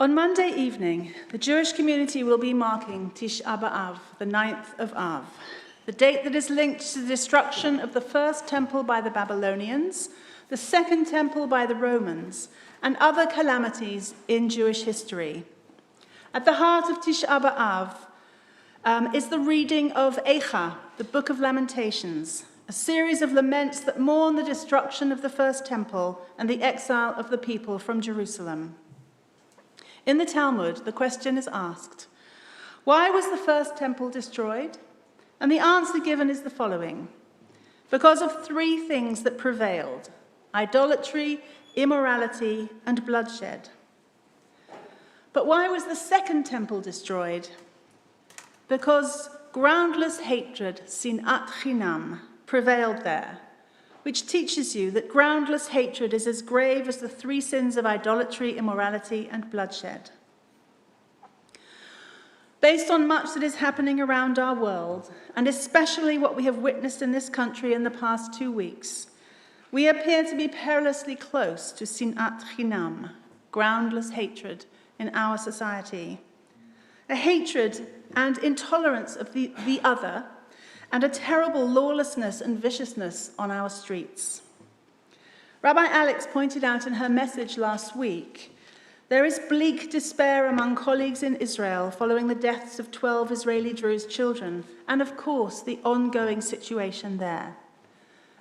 On Monday evening, the Jewish community will be marking Tisha B'Av, the 9th of Av, the date that is linked to the destruction of the first temple by the Babylonians, the second temple by the Romans, and other calamities in Jewish history. At the heart of Tisha B'Av is the reading of Eicha, the Book of Lamentations, a series of laments that mourn the destruction of the first temple and the exile of the people from Jerusalem. In the Talmud, the question is asked, why was the first temple destroyed? And the answer given is the following: because of three things that prevailed: idolatry, immorality, and bloodshed. But why was the second temple destroyed? Because groundless hatred, sinat chinam, prevailed there, which teaches you that groundless hatred is as grave as the three sins of idolatry, immorality, and bloodshed. Based on much that is happening around our world, and especially what we have witnessed in this country in the past 2 weeks, we appear to be perilously close to sinat chinam, groundless hatred, in our society. A hatred and intolerance of the other, and a terrible lawlessness and viciousness on our streets. Rabbi Alex pointed out in her message last week, there is bleak despair among colleagues in Israel following the deaths of 12 Israeli Druze children, and of course the ongoing situation there.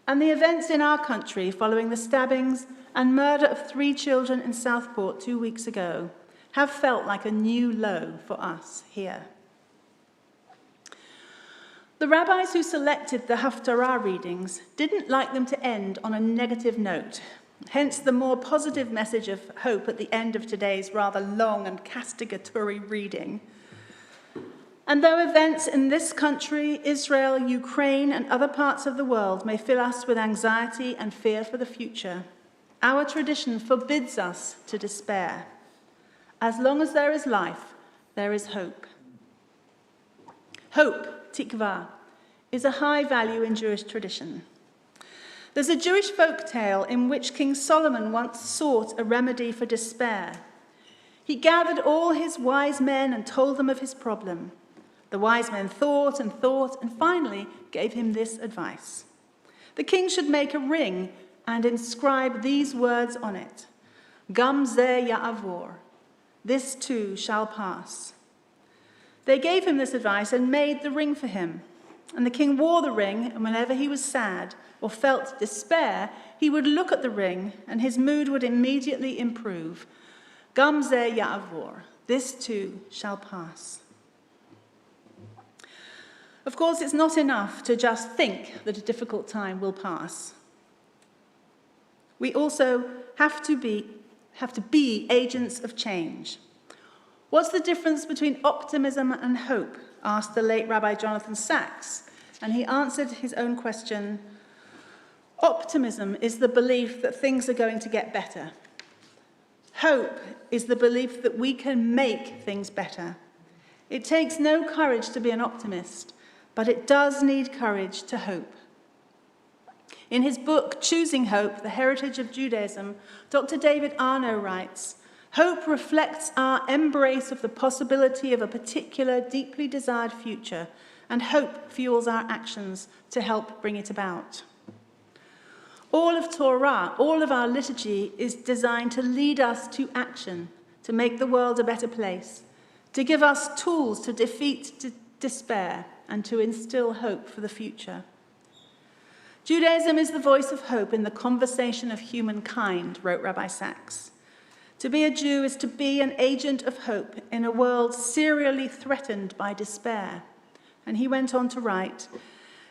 And the events in our country following the stabbings and murder of 3 children in Southport 2 weeks ago have felt like a new low for us here. The rabbis who selected the Haftarah readings didn't like them to end on a negative note, hence the more positive message of hope at the end of today's rather long and castigatory reading. And though events in this country, Israel, Ukraine, and other parts of the world may fill us with anxiety and fear for the future, our tradition forbids us to despair. As long as there is life, there is hope. Hope, tikva, is a high value in Jewish tradition. There's a Jewish folk tale in which King Solomon once sought a remedy for despair. He gathered all his wise men and told them of his problem. The wise men thought and thought and finally gave him this advice. The king should make a ring and inscribe these words on it: Gam zeh ya'avor, this too shall pass. They gave him this advice and made the ring for him. And the king wore the ring, and whenever he was sad or felt despair, he would look at the ring and his mood would immediately improve. Gam zeh ya'avor, this too shall pass. Of course, it's not enough to just think that a difficult time will pass. We also have to be agents of change. What's the difference between optimism and hope? Asked the late Rabbi Jonathan Sachs, and he answered his own question. Optimism is the belief that things are going to get better. Hope is the belief that we can make things better. It takes no courage to be an optimist, but it does need courage to hope. In his book, Choosing Hope, The Heritage of Judaism, Dr. David Arno writes, hope reflects our embrace of the possibility of a particular, deeply desired future, and hope fuels our actions to help bring it about. All of Torah, all of our liturgy is designed to lead us to action, to make the world a better place, to give us tools to defeat despair, and to instill hope for the future. Judaism is the voice of hope in the conversation of humankind, wrote Rabbi Sachs. To be a Jew is to be an agent of hope in a world serially threatened by despair. And he went on to write,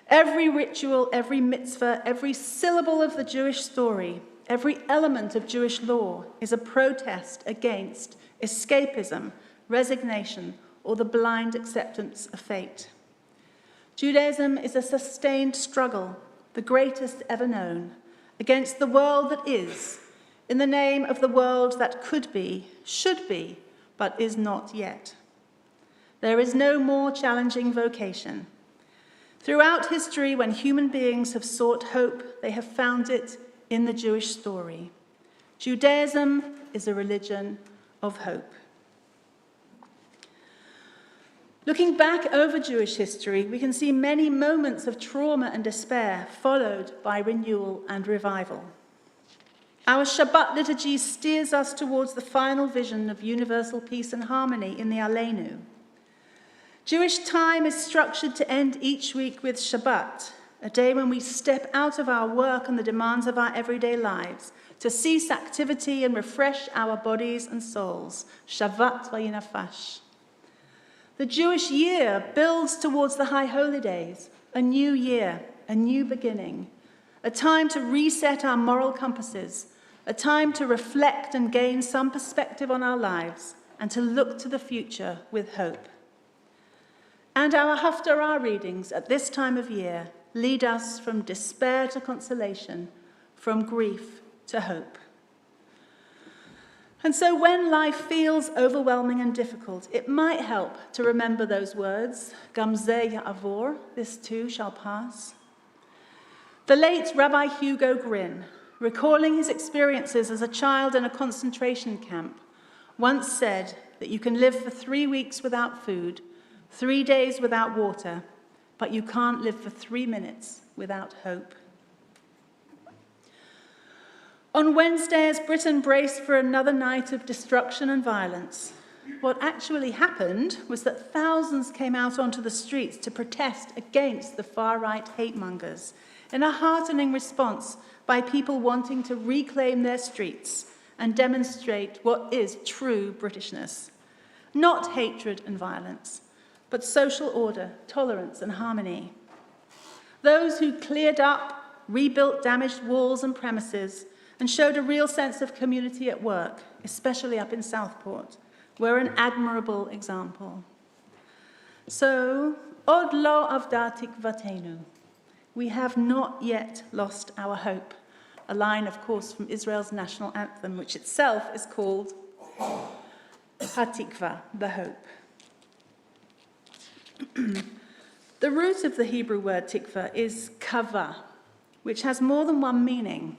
every ritual, every mitzvah, every syllable of the Jewish story, every element of Jewish law is a protest against escapism, resignation, or the blind acceptance of fate. Judaism is a sustained struggle, the greatest ever known, against the world that is, in the name of the world that could be, should be, but is not yet. There is no more challenging vocation. Throughout history, when human beings have sought hope, they have found it in the Jewish story. Judaism is a religion of hope. Looking back over Jewish history, we can see many moments of trauma and despair followed by renewal and revival. Our Shabbat liturgy steers us towards the final vision of universal peace and harmony in the Aleinu. Jewish time is structured to end each week with Shabbat, a day when we step out of our work and the demands of our everyday lives to cease activity and refresh our bodies and souls. Shabbat v'yinafash. The Jewish year builds towards the High Holy Days, a new year, a new beginning, a time to reset our moral compasses, a time to reflect and gain some perspective on our lives, and to look to the future with hope. And our Haftarah readings at this time of year lead us from despair to consolation, from grief to hope. And so when life feels overwhelming and difficult, it might help to remember those words, Gam zeh ya'avor, this too shall pass. The late Rabbi Hugo Grin, recalling his experiences as a child in a concentration camp, once said that you can live for 3 weeks without food, 3 days without water, but you can't live for 3 minutes without hope. On Wednesday, as Britain braced for another night of destruction and violence, what actually happened was that thousands came out onto the streets to protest against the far-right hate-mongers in a heartening response by people wanting to reclaim their streets and demonstrate what is true Britishness. Not hatred and violence, but social order, tolerance and harmony. Those who cleared up, rebuilt damaged walls and premises, and showed a real sense of community at work, especially up in Southport, were an admirable example. So, Od lo avda tikvatenu. We have not yet lost our hope. A line, of course, from Israel's national anthem, which itself is called Hatikva, the hope. The root of the Hebrew word tikva is kava, which has more than one meaning.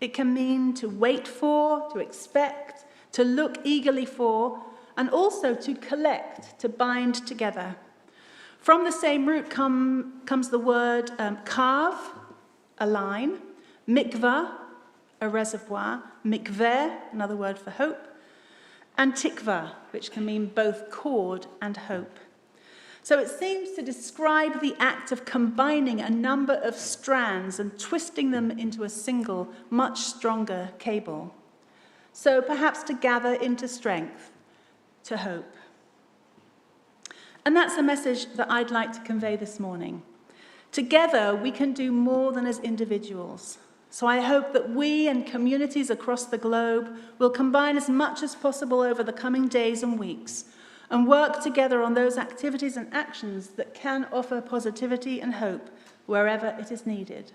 It can mean to wait for, to expect, to look eagerly for, and also to collect, to bind together. From the same root comes the word kav, a line, mikvah, a reservoir, mikveh, another word for hope, and tikva, which can mean both cord and hope. So it seems to describe the act of combining a number of strands and twisting them into a single, much stronger cable. So perhaps to gather into strength, to hope. And that's the message that I'd like to convey this morning. Together, we can do more than as individuals. So I hope that we and communities across the globe will combine as much as possible over the coming days and weeks and work together on those activities and actions that can offer positivity and hope wherever it is needed.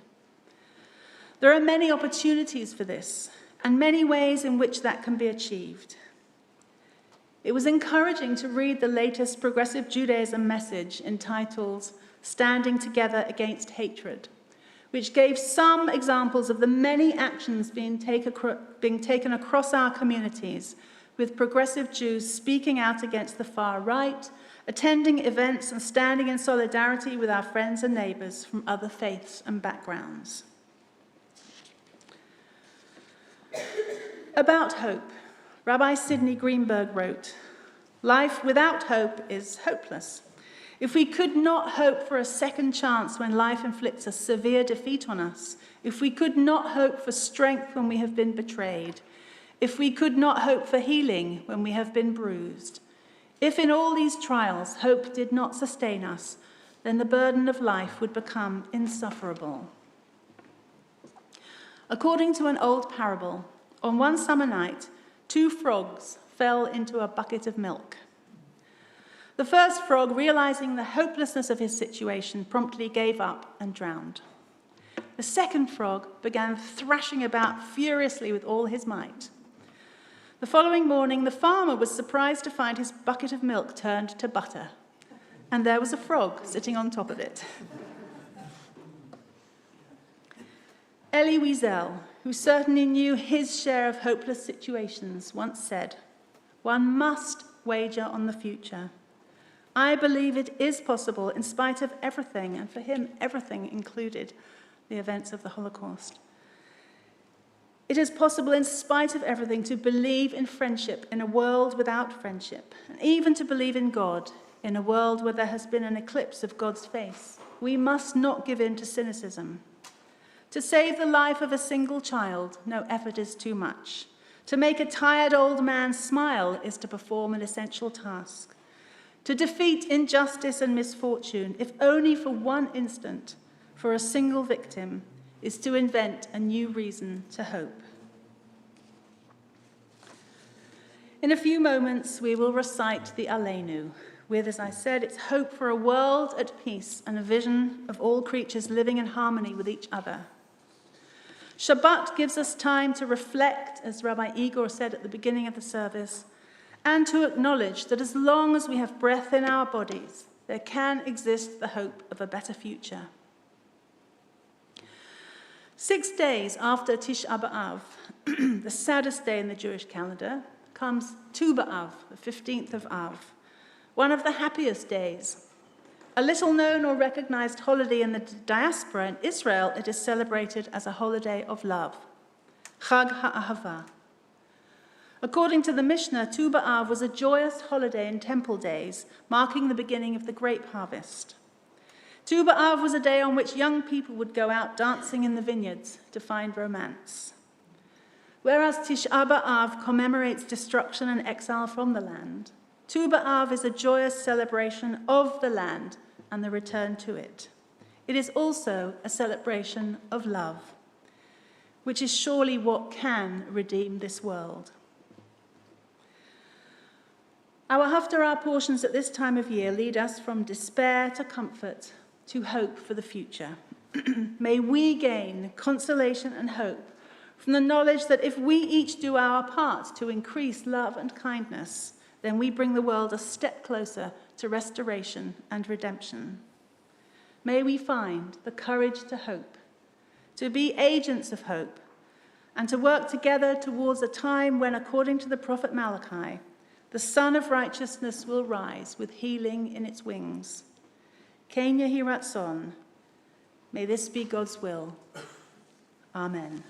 There are many opportunities for this and many ways in which that can be achieved. It was encouraging to read the latest Progressive Judaism message entitled Standing Together Against Hatred, which gave some examples of the many actions being taken across our communities, with progressive Jews speaking out against the far right, attending events and standing in solidarity with our friends and neighbors from other faiths and backgrounds. About hope, Rabbi Sidney Greenberg wrote, "Life without hope is hopeless. If we could not hope for a second chance when life inflicts a severe defeat on us, if we could not hope for strength when we have been betrayed, if we could not hope for healing when we have been bruised, if in all these trials hope did not sustain us, then the burden of life would become insufferable." According to an old parable, on one summer night, 2 frogs fell into a bucket of milk. The first frog, realizing the hopelessness of his situation, promptly gave up and drowned. The second frog began thrashing about furiously with all his might. The following morning, the farmer was surprised to find his bucket of milk turned to butter, and there was a frog sitting on top of it. Elie Wiesel, who certainly knew his share of hopeless situations, once said, "One must wager on the future. I believe it is possible in spite of everything, and for him, everything included the events of the Holocaust. It is possible in spite of everything to believe in friendship in a world without friendship, and even to believe in God in a world where there has been an eclipse of God's face. We must not give in to cynicism. To save the life of a single child, no effort is too much. To make a tired old man smile is to perform an essential task. To defeat injustice and misfortune, if only for one instant, for a single victim, is to invent a new reason to hope. In a few moments, we will recite the Aleinu, with, as I said, its hope for a world at peace and a vision of all creatures living in harmony with each other. Shabbat gives us time to reflect, as Rabbi Igor said at the beginning of the service, and to acknowledge that as long as we have breath in our bodies, there can exist the hope of a better future. 6 days after Tisha B'Av, the saddest day in the Jewish calendar, comes Tu B'Av, the 15th of Av, one of the happiest days. A little known or recognized holiday in the diaspora in Israel, it is celebrated as a holiday of love, Chag HaAhava. According to the Mishnah, Tu B'Av was a joyous holiday in temple days, marking the beginning of the grape harvest. Tu B'Av was a day on which young people would go out dancing in the vineyards to find romance. Whereas Tisha B'Av commemorates destruction and exile from the land, Tu B'Av is a joyous celebration of the land and the return to it. It is also a celebration of love, which is surely what can redeem this world. Our Haftarah portions at this time of year lead us from despair to comfort, to hope for the future. May we gain consolation and hope from the knowledge that if we each do our part to increase love and kindness, then we bring the world a step closer to restoration and redemption. May we find the courage to hope, to be agents of hope, and to work together towards a time when, according to the prophet Malachi, the Sun of Righteousness will rise with healing in its wings. Ken Yehi Ratzon. May this be God's will. Amen.